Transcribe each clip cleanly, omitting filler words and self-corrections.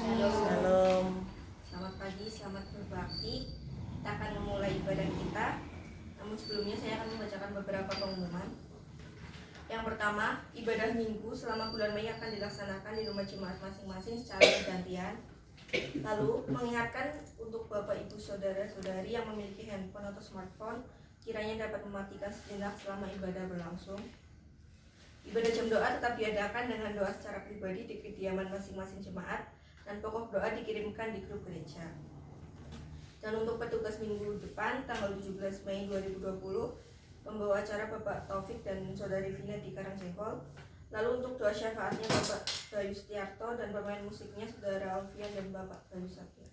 Shalom. Shalom. Selamat pagi, selamat berbakti. Kita akan memulai ibadah kita. Namun sebelumnya saya akan membacakan beberapa pengumuman. Yang pertama, ibadah minggu selama bulan Mei akan dilaksanakan di rumah jemaat masing-masing secara bergantian. Lalu, mengingatkan untuk Bapak, Ibu, Saudara-saudari yang memiliki handphone atau smartphone, kiranya dapat mematikan sejenak selama ibadah berlangsung. Ibadah jam doa tetap diadakan dengan doa secara pribadi di kediaman masing-masing jemaat dan pokok doa dikirimkan di grup gereja. Dan untuk petugas minggu depan tanggal 17 Mei 2020, pembawa acara Bapak Taufik dan Saudari Vina di Karangsenggol. Lalu untuk doa syafaatnya Bapak Bayu Setiarto dan pemain musiknya Saudara Alfian dan Bapak Bayu Satya.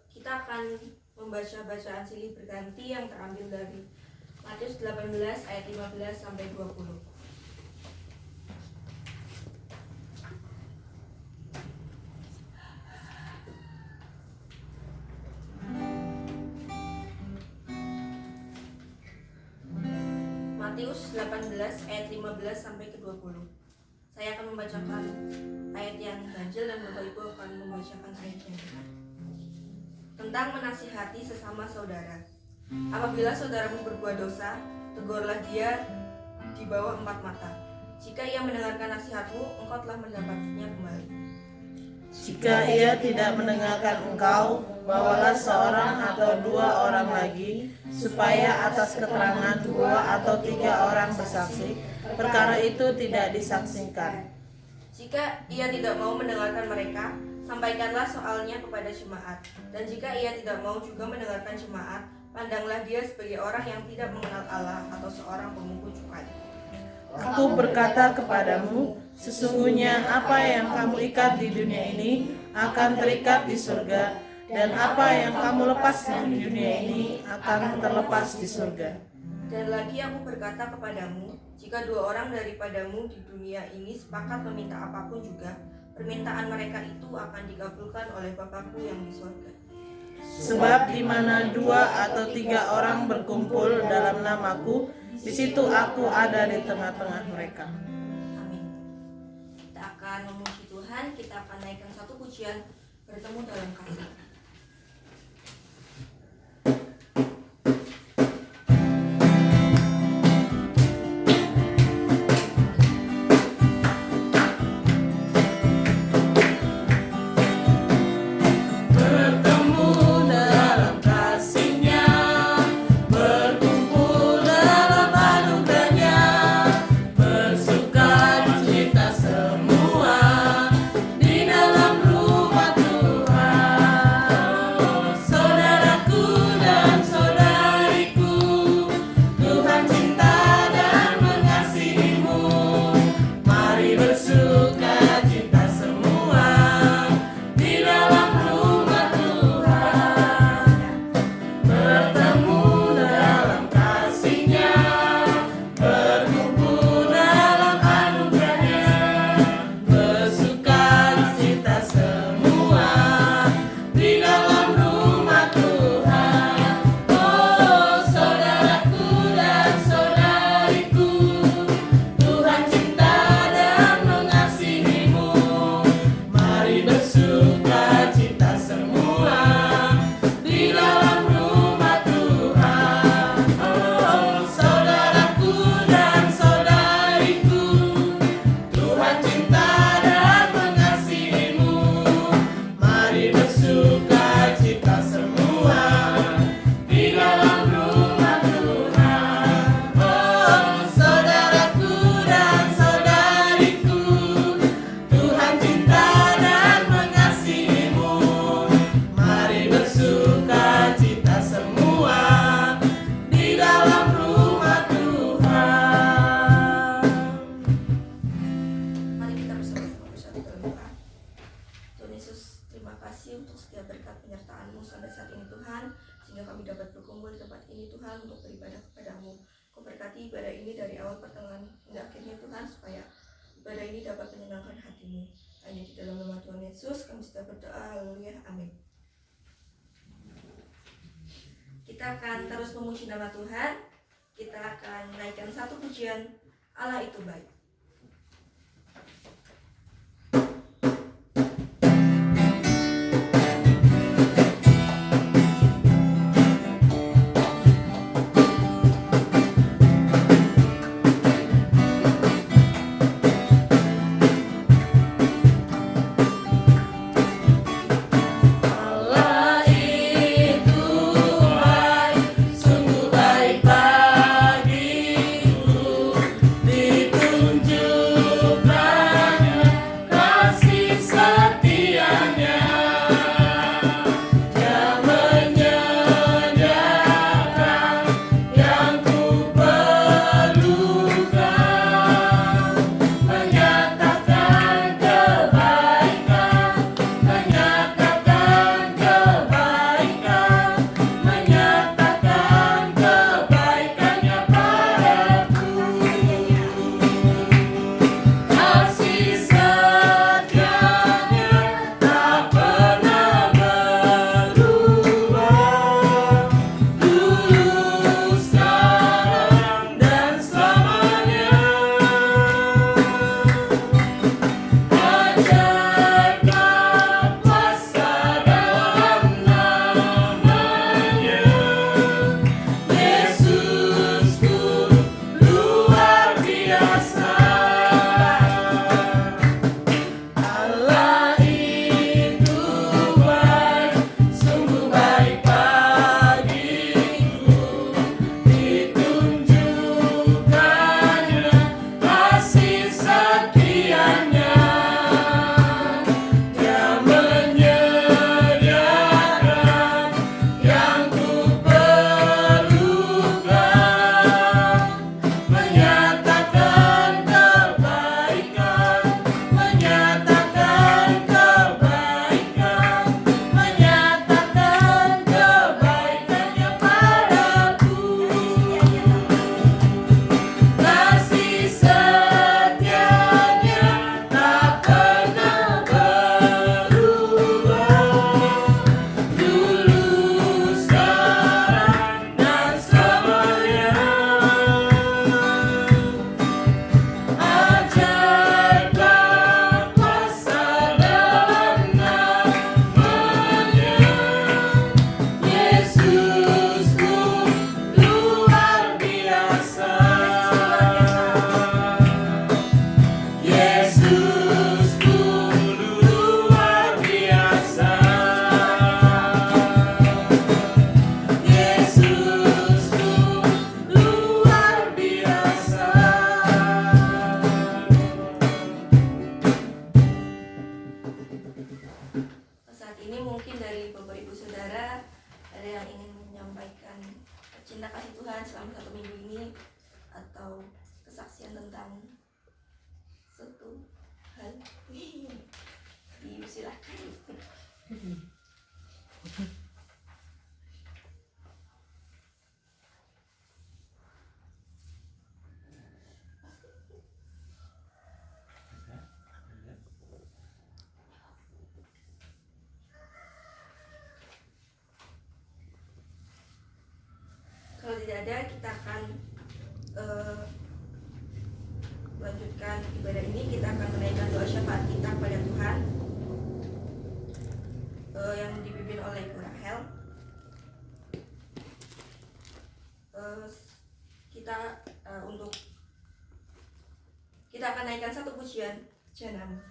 Kita akan membaca bacaan silih berganti yang terambil dari Matius 18 ayat 15 sampai 20. Matius 18 ayat 15 sampai ke 20. Saya akan membacakan ayat yang ganjil dan Bapak Ibu akan membacakan ayat yang genap. Tentang menasihati sesama saudara. Apabila saudaramu berbuat dosa, tegurlah dia di bawah 4 mata. Jika ia mendengarkan nasihatmu, engkau telah mendapatnya kembali. Jika ia tidak mendengarkan engkau, bawalah seorang atau 2 orang lagi, supaya atas keterangan 2 atau 3 orang bersaksi, perkara itu tidak disaksikan. Jika ia tidak mau mendengarkan mereka, sampaikanlah soalnya kepada jemaat. Dan jika ia tidak mau juga mendengarkan jemaat, pandanglah dia sebagai orang yang tidak mengenal Allah atau seorang pemungut cukai. Aku berkata kepadamu, sesungguhnya apa yang kamu ikat di dunia ini akan terikat di surga, dan apa yang kamu lepaskan di dunia ini akan terlepas di surga. Dan lagi aku berkata kepadamu, jika 2 orang daripadamu di dunia ini sepakat meminta apapun juga, permintaan mereka itu akan dikabulkan oleh Bapakku yang di surga. Sebab di mana 2 atau 3 orang berkumpul dalam namaku, di situ aku ada di tengah-tengah mereka. Amin. Kita akan memuji Tuhan, kita akan naikkan satu pujian, bertemu dalam kasih. Kita akan terus memuji nama Tuhan. Kita akan naikkan satu pujian, Allah itu baik. yang ingin menyampaikan cinta kasih Tuhan selama 1 minggu ini, atau kesaksian tentang suatu hal, silakan. Kalau tidak ada, kita akan lanjutkan ibadah ini. Kita akan menaikkan doa syafaat kita kepada Tuhan yang dipimpin oleh Ibu Rahel. Kita akan naikkan satu pujian janam.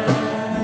Ketenangan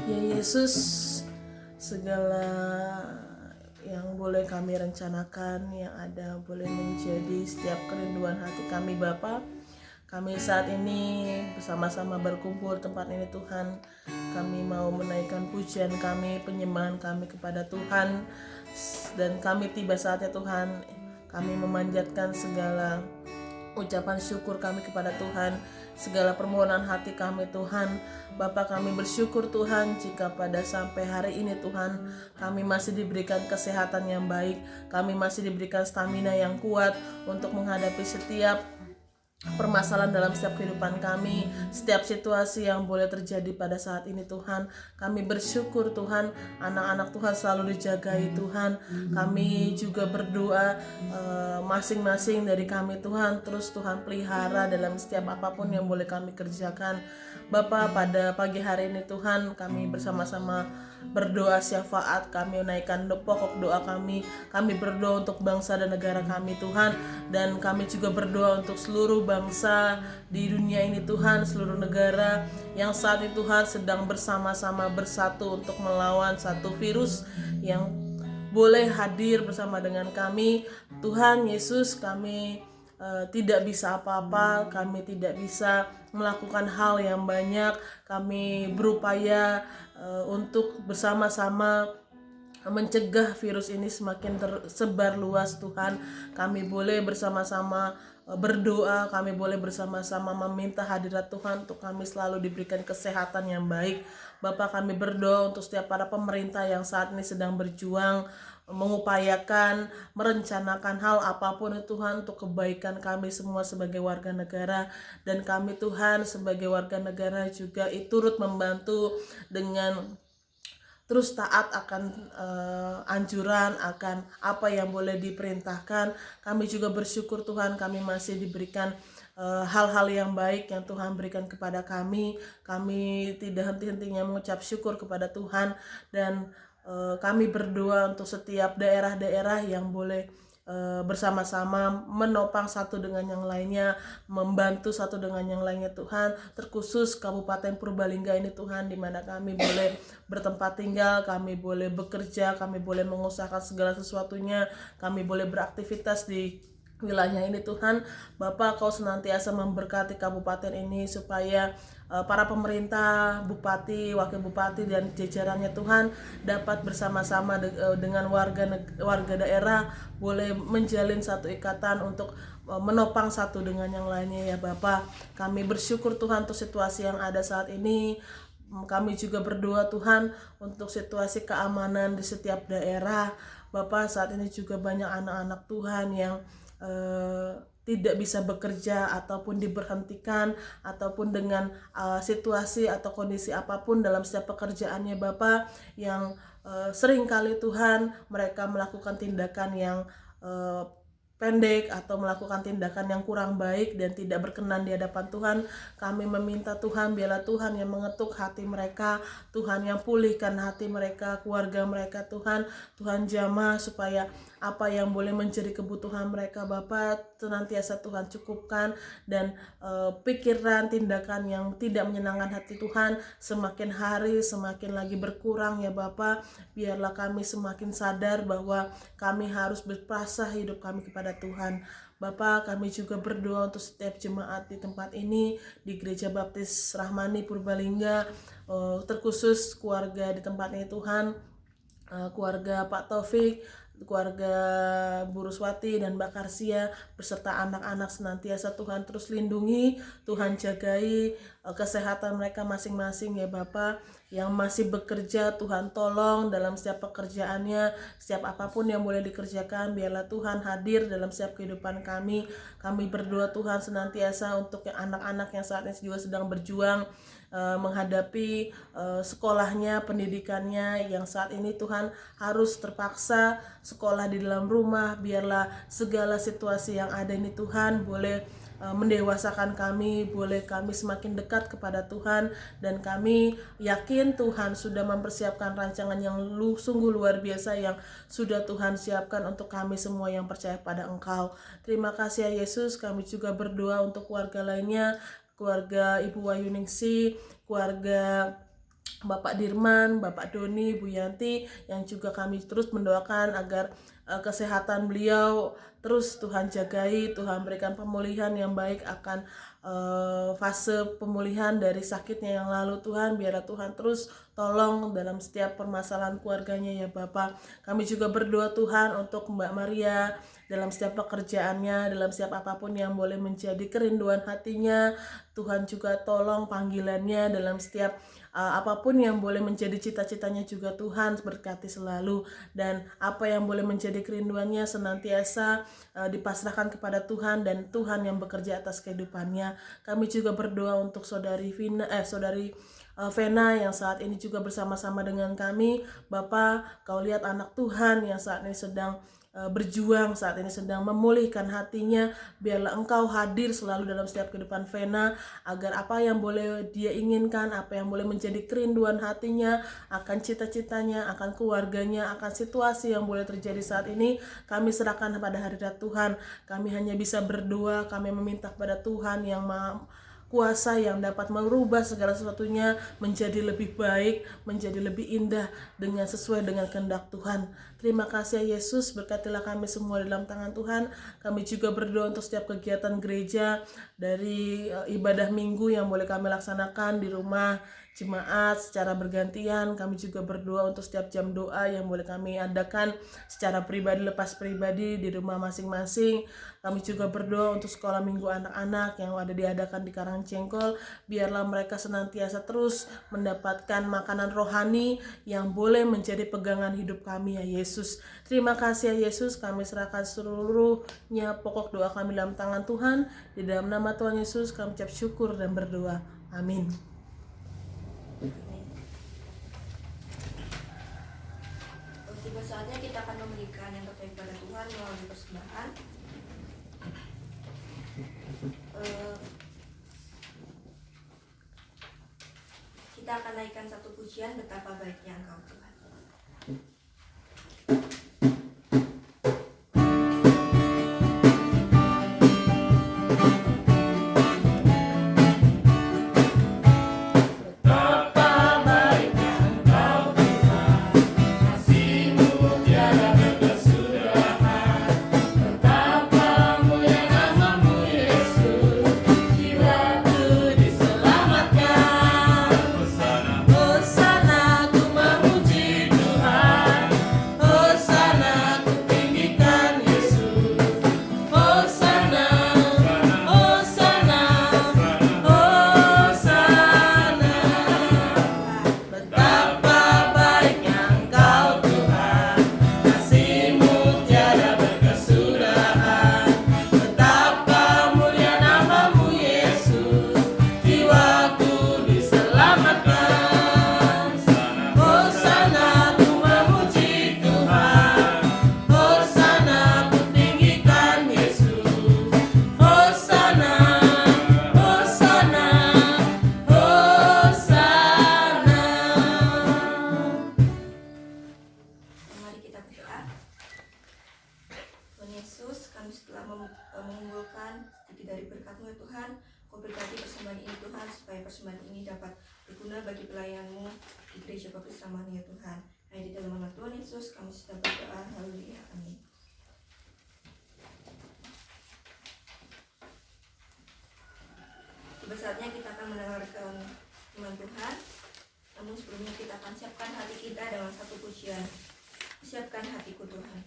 Ya Yesus, segala yang boleh kami rencanakan, yang ada boleh menjadi setiap kerinduan hati kami Bapa. Kami saat ini bersama-sama berkumpul tempat ini Tuhan. Kami mau menaikkan pujian kami, penyembahan kami kepada Tuhan. Dan kami tiba saatnya Tuhan, kami memanjatkan segala ucapan syukur kami kepada Tuhan, segala permohonan hati kami Tuhan. Bapa, kami bersyukur Tuhan jika pada sampai hari ini Tuhan kami masih diberikan kesehatan yang baik, kami masih diberikan stamina yang kuat untuk menghadapi setiap permasalahan dalam setiap kehidupan kami, setiap situasi yang boleh terjadi pada saat ini Tuhan. Kami bersyukur Tuhan, anak-anak Tuhan selalu dijagai Tuhan. Kami juga berdoa masing-masing dari kami Tuhan, terus Tuhan pelihara dalam setiap apapun yang boleh kami kerjakan. Bapa, pada pagi hari ini Tuhan kami bersama-sama berdoa syafaat, kami menaikkan pokok doa kami berdoa untuk bangsa dan negara kami Tuhan, dan kami juga berdoa untuk seluruh bangsa di dunia ini Tuhan, seluruh negara yang saat ini Tuhan sedang bersama-sama bersatu untuk melawan satu virus yang boleh hadir bersama dengan kami Tuhan Yesus. Kami tidak bisa apa-apa, kami tidak bisa melakukan hal yang banyak. Kami berupaya untuk bersama-sama mencegah virus ini semakin tersebar luas Tuhan. Kami boleh bersama-sama berdoa, kami boleh bersama-sama meminta hadirat Tuhan untuk kami selalu diberikan kesehatan yang baik. Bapak, kami berdoa untuk setiap para pemerintah yang saat ini sedang berjuang, mengupayakan, merencanakan hal apapun itu Tuhan untuk kebaikan kami semua sebagai warga negara. Dan kami Tuhan sebagai warga negara juga turut membantu dengan terus taat akan anjuran, akan apa yang boleh diperintahkan. Kami juga bersyukur Tuhan kami masih diberikan hal-hal yang baik yang Tuhan berikan kepada kami. Kami tidak henti-hentinya mengucap syukur kepada Tuhan, dan kami berdoa untuk setiap daerah-daerah yang boleh bersama-sama menopang satu dengan yang lainnya, membantu satu dengan yang lainnya Tuhan. Terkhusus Kabupaten Purbalingga ini Tuhan, di mana kami boleh bertempat tinggal, kami boleh bekerja, kami boleh mengusahakan segala sesuatunya, kami boleh beraktivitas di wilayah ini Tuhan. Bapak, Kau senantiasa memberkati kabupaten ini supaya para pemerintah, bupati, wakil bupati dan jajarannya Tuhan dapat bersama-sama dengan warga daerah boleh menjalin satu ikatan untuk menopang satu dengan yang lainnya ya Bapak. Kami bersyukur Tuhan untuk situasi yang ada saat ini. Kami juga berdoa Tuhan untuk situasi keamanan di setiap daerah. Bapak, saat ini juga banyak anak-anak Tuhan yang tidak bisa bekerja ataupun diberhentikan ataupun dengan situasi atau kondisi apapun dalam setiap pekerjaannya Bapak, yang seringkali Tuhan mereka melakukan tindakan yang pendek atau melakukan tindakan yang kurang baik dan tidak berkenan di hadapan Tuhan. Kami meminta Tuhan, biarlah Tuhan yang mengetuk hati mereka, Tuhan yang pulihkan hati mereka, keluarga mereka Tuhan. Tuhan jamah supaya apa yang boleh menjadi kebutuhan mereka Bapak senantiasa Tuhan cukupkan, dan pikiran tindakan yang tidak menyenangkan hati Tuhan semakin hari semakin lagi berkurang ya Bapak. Biarlah kami semakin sadar bahwa kami harus berpasrah hidup kami kepada Tuhan. Bapak, kami juga berdoa untuk setiap jemaat di tempat ini, di Gereja Baptis Rahmani Purbalingga, terkhusus keluarga di tempat ini Tuhan, keluarga Pak Taufik, keluarga Bu Ruswati dan Mbak Karsia beserta anak-anak senantiasa Tuhan terus lindungi, Tuhan jagai kesehatan mereka masing-masing ya Bapak. Yang masih bekerja Tuhan tolong dalam setiap pekerjaannya, setiap apapun yang boleh dikerjakan, biarlah Tuhan hadir dalam setiap kehidupan kami. Kami berdoa Tuhan senantiasa untuk anak-anak yang saat ini juga sedang berjuang menghadapi sekolahnya, pendidikannya yang saat ini Tuhan harus terpaksa sekolah di dalam rumah. Biarlah segala situasi yang ada ini Tuhan boleh mendewasakan kami, boleh kami semakin dekat kepada Tuhan, dan kami yakin Tuhan sudah mempersiapkan rancangan yang sungguh luar biasa yang sudah Tuhan siapkan untuk kami semua yang percaya pada Engkau. Terima kasih ya Yesus. Kami juga berdoa untuk keluarga lainnya, keluarga Ibu Wahyu Ningsih, keluarga Bapak Dirman, Bapak Doni, Bu Yanti, yang juga kami terus mendoakan agar kesehatan beliau terus Tuhan jagai, Tuhan berikan pemulihan yang baik akan fase pemulihan dari sakitnya yang lalu. Tuhan, biarlah Tuhan terus tolong dalam setiap permasalahan keluarganya ya Bapak. Kami juga berdoa Tuhan untuk Mbak Maria dalam setiap pekerjaannya, dalam setiap apapun yang boleh menjadi kerinduan hatinya. Tuhan juga tolong panggilannya dalam setiap apapun yang boleh menjadi cita-citanya juga Tuhan berkati selalu, dan apa yang boleh menjadi kerinduannya senantiasa dipasrahkan kepada Tuhan, dan Tuhan yang bekerja atas kehidupannya. Kami juga berdoa untuk saudari Vena yang saat ini juga bersama-sama dengan kami. Bapak, kau lihat anak Tuhan yang saat ini sedang berjuang, saat ini sedang memulihkan hatinya. Biarlah Engkau hadir selalu dalam setiap kehidupan Vena, agar apa yang boleh dia inginkan, apa yang boleh menjadi kerinduan hatinya akan cita-citanya, akan keluarganya, akan situasi yang boleh terjadi saat ini, kami serahkan pada hadirat Tuhan. Kami hanya bisa berdoa, kami meminta kepada Tuhan yang Maha Kuasa, yang dapat merubah segala sesuatunya menjadi lebih baik, menjadi lebih indah dengan sesuai dengan kehendak Tuhan. Terima kasih Yesus, berkatilah kami semua dalam tangan Tuhan. Kami juga berdoa untuk setiap kegiatan gereja, dari ibadah minggu yang boleh kami laksanakan di rumah jemaat secara bergantian. Kami juga berdoa untuk setiap jam doa yang boleh kami adakan secara pribadi, lepas pribadi di rumah masing-masing. Kami juga berdoa untuk sekolah minggu anak-anak yang ada diadakan di Karangcengkol. Biarlah mereka senantiasa terus mendapatkan makanan rohani yang boleh menjadi pegangan hidup kami ya Yesus. Terima kasih ya Yesus, kami serahkan seluruhnya pokok doa kami dalam tangan Tuhan. Di dalam nama Tuhan Yesus kami ucap syukur dan berdoa. Amin. Tiba saatnya kita akan memberikan yang terbaik pada Tuhan melalui persembahan. Kita akan naikkan satu pujian, betapa baiknya Engkau Tuhan. Persembahan ini dapat berguna bagi pelayanmu di Gereja Baptis Ramania Tuhan. Hanya di dalam nama Tuhan Yesus kami sudah berdoa. Haleluya. Amin. Tiba saatnya kita akan mendengarkan firman Tuhan. Namun sebelumnya kita akan siapkan hati kita dengan satu pujian. Siapkan hatiku Tuhan.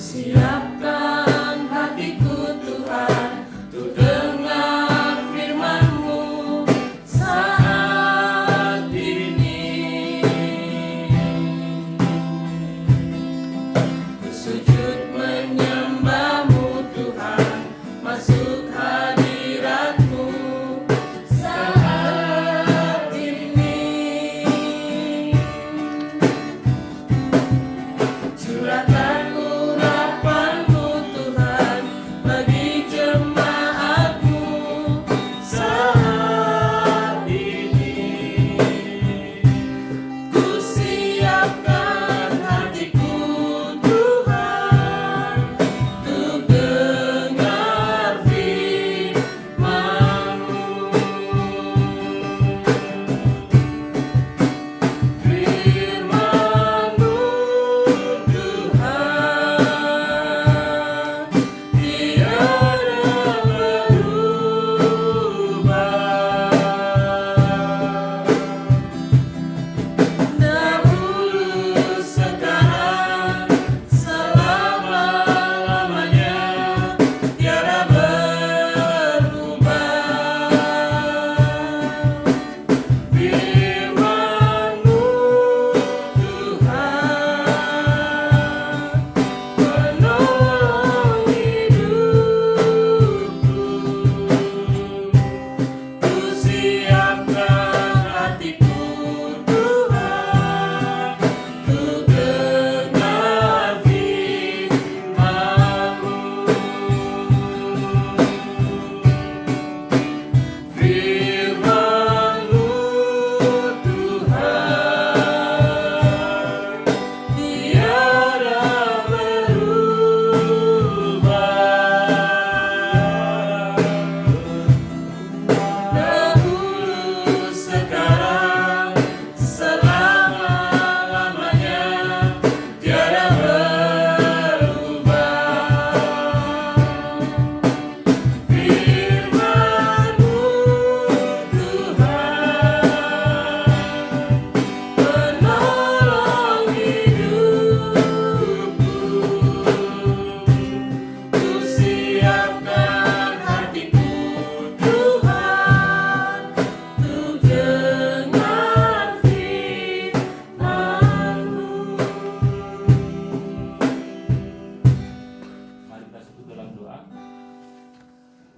Siapkan hatiku Tuhan, untuk dengar firman-Mu saat ini. Ku sujud menyembah-Mu Tuhan, masuk hadirat-Mu saat ini. Curahkan urapan-Mu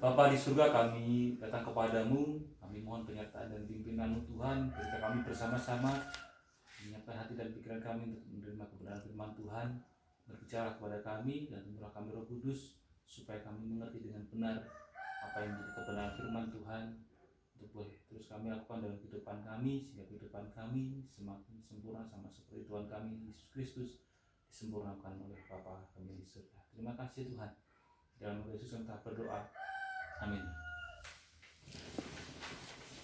Bapa di surga, kami datang kepadamu, kami mohon penyertaan dan pimpinan-Mu Tuhan, ketika kami bersama-sama menyiapkan hati dan pikiran kami untuk menerima kebenaran firman Tuhan. Berbicara kepada kami dan tumbuhlah kami Roh Kudus, supaya kami mengerti dengan benar apa yang menjadi kebenaran firman Tuhan, untuk boleh terus kami lakukan dalam kehidupan kami, sehingga kehidupan kami semakin sempurna sama seperti Tuhan kami Yesus Kristus disempurnakan oleh Bapa kami di surga. Terima kasih Tuhan. Dalam nama Yesus kami telah berdoa. Amin.